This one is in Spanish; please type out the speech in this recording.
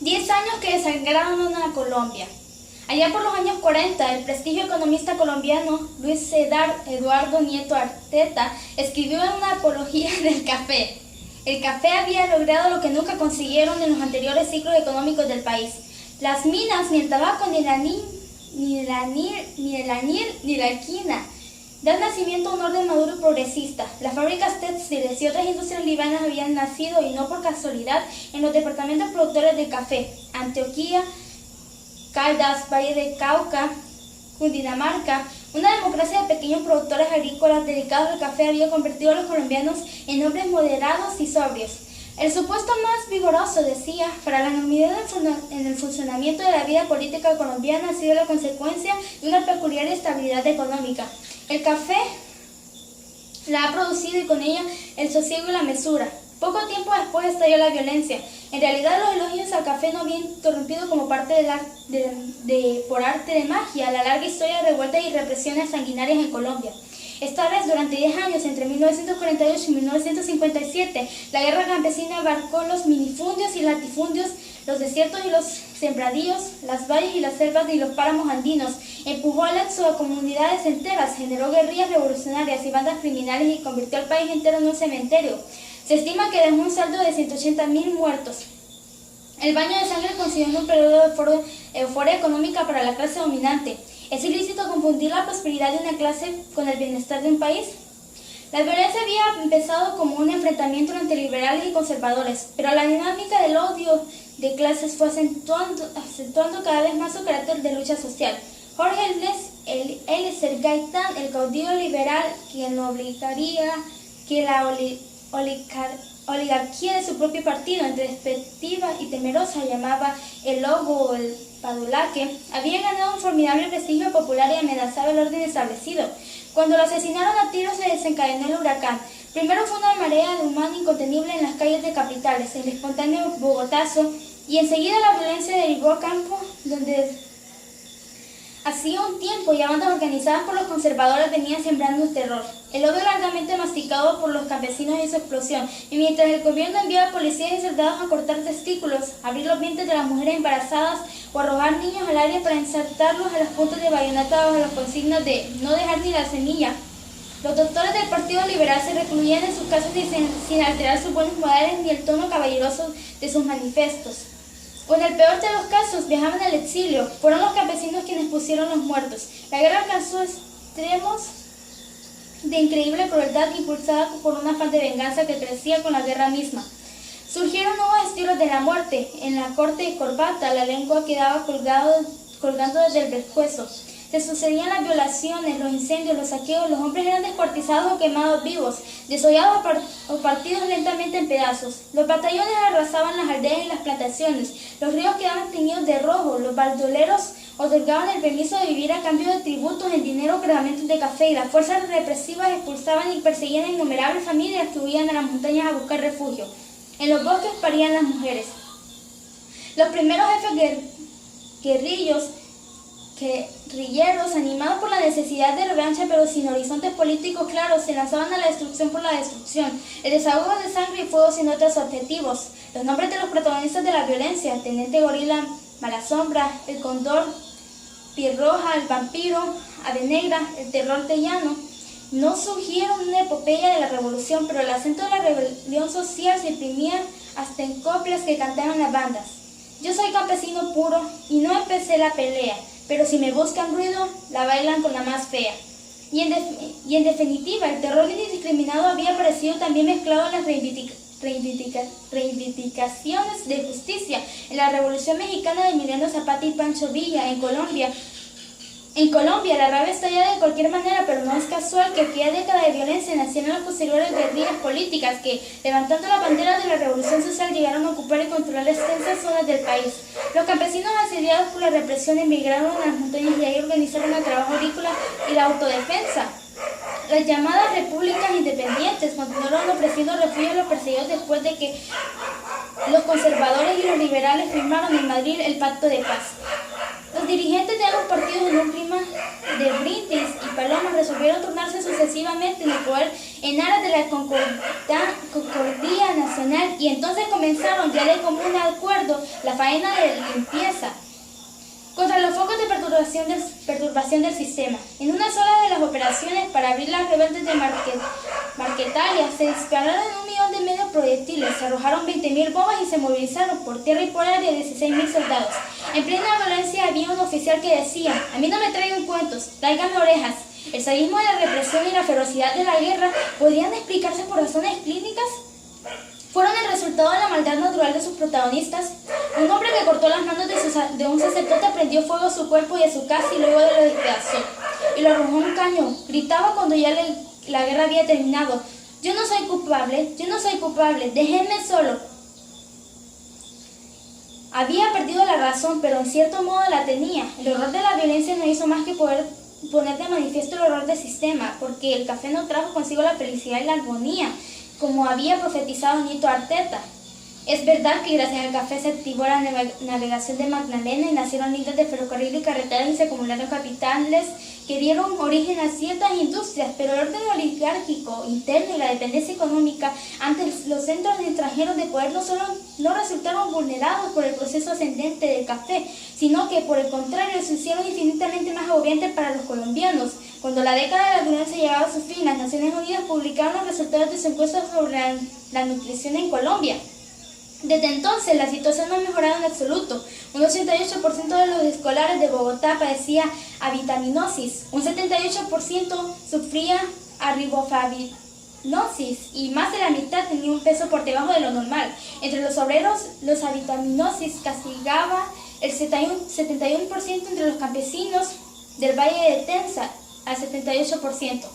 10 años que desangraron a Colombia. Allá por los años 40, el prestigio economista colombiano Luis Eduardo Nieto Arteta escribió en una apología del café. El café había logrado lo que nunca consiguieron en los anteriores ciclos económicos del país. Las minas, ni el tabaco, ni el anil, ni la quina, dan nacimiento a un orden maduro y progresista. Las fábricas textiles y otras industrias libanas habían nacido, y no por casualidad, en los departamentos productores de café: Antioquia, Caldas, Valle de Cauca, Cundinamarca. Una democracia de pequeños productores agrícolas dedicados al café había convertido a los colombianos en hombres moderados y sobrios. El supuesto más vigoroso, decía, para la normalidad en el funcionamiento de la vida política colombiana ha sido la consecuencia de una peculiar estabilidad económica. El café la ha producido, y con ella el sosiego y la mesura. Poco tiempo después estalló la violencia. En realidad, los elogios al café no habían interrumpido como parte por arte de magia la larga historia de revueltas y represiones sanguinarias en Colombia. Esta vez, durante 10 años, entre 1948 y 1957, la guerra campesina abarcó los minifundios y latifundios, los desiertos y los sembradíos, las valles y las selvas y los páramos andinos. Empujó al éxodo a comunidades enteras, generó guerrillas revolucionarias y bandas criminales y convirtió al país entero en un cementerio. Se estima que dejó un saldo de 180.000 muertos. El baño de sangre consiguió un periodo de euforia económica para la clase dominante. ¿Es ilícito confundir la prosperidad de una clase con el bienestar de un país? La violencia había empezado como un enfrentamiento entre liberales y conservadores, pero la dinámica del odio de clases fue acentuando cada vez más su carácter de lucha social. Jorge Eliezer Gaitán, el caudillo liberal, quien no obligaría que la oligarquía de su propio partido, entre despectiva y temerosa, llamaba el lobo o el padulaque, había ganado un formidable prestigio popular y amenazaba el orden establecido. Cuando lo asesinaron a tiros, se desencadenó el huracán. Primero fue una marea de humano incontenible en las calles de capitales, el espontáneo bogotazo, y enseguida la violencia derivó a campo donde hacía un tiempo ya bandas organizadas por los conservadores venían sembrando un terror. El odio largamente masticado por los campesinos y su explosión, y mientras el gobierno enviaba policías y soldados a cortar testículos, abrir los vientres de las mujeres embarazadas o arrojar niños al aire para insertarlos a los puntos de bayoneta bajo las consignas de no dejar ni la semilla, los doctores del Partido Liberal se recluían en sus casas sin alterar sus buenos modales ni el tono caballeroso de sus manifiestos. O en el peor de los casos, viajaban al exilio. Fueron los campesinos quienes pusieron los muertos. La guerra alcanzó extremos de increíble crueldad, impulsada por un afán de venganza que crecía con la guerra misma. Surgieron nuevos estilos de la muerte. En la corte de corbata, la lengua quedaba colgando desde el pescuezo. Se sucedían las violaciones, los incendios, los saqueos. Los hombres eran descuartizados o quemados vivos, desollados o partidos lentamente en pedazos. Los batallones arrasaban las aldeas y las plantaciones. Los ríos quedaban teñidos de rojo. Los bandoleros otorgaban el permiso de vivir a cambio de tributos en dinero o cargamentos de café, y las fuerzas represivas expulsaban y perseguían a innumerables familias que huían a las montañas a buscar refugio. En los bosques parían las mujeres. Los primeros jefes guerrilleros, animados por la necesidad de revancha pero sin horizontes políticos claros, se lanzaban a la destrucción por la destrucción, el desahogo de sangre y fuego sin otros objetivos. Los nombres de los protagonistas de la violencia: Teniente Gorila, Malasombra, el Cóndor, Pirroja, el Vampiro, Ave Negra, el Terror de Llano, no surgieron en una epopeya de la revolución, pero el acento de la rebelión social se imprimía hasta en coplas que cantaban las bandas. Yo soy campesino puro y no empecé la pelea, pero si me buscan ruido, la bailan con la más fea. Y en definitiva, el terror indiscriminado había aparecido también mezclado en las reivindicaciones de justicia. En la Revolución Mexicana de Emiliano Zapata y Pancho Villa, en Colombia, la rabia estallaba de cualquier manera, pero no es casual que aquella década de violencia nacieran las posteriores guerrillas políticas que, levantando la bandera de la revolución social, llegaron a ocupar y controlar extensas zonas del país. Los campesinos, asediados por la represión, emigraron a las montañas y ahí organizaron el trabajo agrícola y la autodefensa. Las llamadas repúblicas independientes continuaron ofreciendo refugio a los perseguidos después de que los conservadores y los liberales firmaron en Madrid el Pacto de Paz. Los dirigentes de ambos partidos, en un clima de brindis y palomas, resolvieron turnarse sucesivamente en el poder en aras de la concordia nacional, y entonces comenzaron ya de común acuerdo la faena de limpieza contra los focos de perturbación del sistema. En una sola de las operaciones para abrir las rebeldes de Marquetalia se dispararon 1,5 millones de proyectiles, se arrojaron 20.000 bombas y se movilizaron por tierra y por aire 16.000 soldados. En plena violencia había un oficial que decía: a mí no me traigan cuentos, tráiganme orejas. El sadismo de la represión y la ferocidad de la guerra podrían explicarse por razones clínicas. Fueron el resultado de la maldad natural de sus protagonistas. Un hombre que cortó las manos de un sacerdote prendió fuego a su cuerpo y a su casa y luego lo despedazó y lo arrojó en un cañón. Gritaba cuando ya la guerra había terminado: yo no soy culpable, yo no soy culpable, déjenme solo. Había perdido la razón, pero en cierto modo la tenía. El horror de la violencia no hizo más que poner de manifiesto el horror del sistema, porque el café no trajo consigo la felicidad y la armonía, como había profetizado Nito Arteta. Es verdad que gracias al café se activó la navegación de Magdalena y nacieron líneas de ferrocarril y carreteras y se acumularon capitales que dieron origen a ciertas industrias, pero el orden oligárquico interno y la dependencia económica ante los centros extranjeros de poder no resultaron vulnerados por el proceso ascendente del café, sino que por el contrario se hicieron infinitamente más agobiantes para los colombianos. Cuando la década de la violencia llegaba a su fin, las Naciones Unidas publicaron los resultados de su encuesta sobre la nutrición en Colombia. Desde entonces, la situación no ha mejorado en absoluto. Un 88% de los escolares de Bogotá padecía avitaminosis, un 78% sufría riboflavinosis y más de la mitad tenía un peso por debajo de lo normal. Entre los obreros, los avitaminosis castigaba el 71% entre los campesinos del Valle de Tenza, al 78%.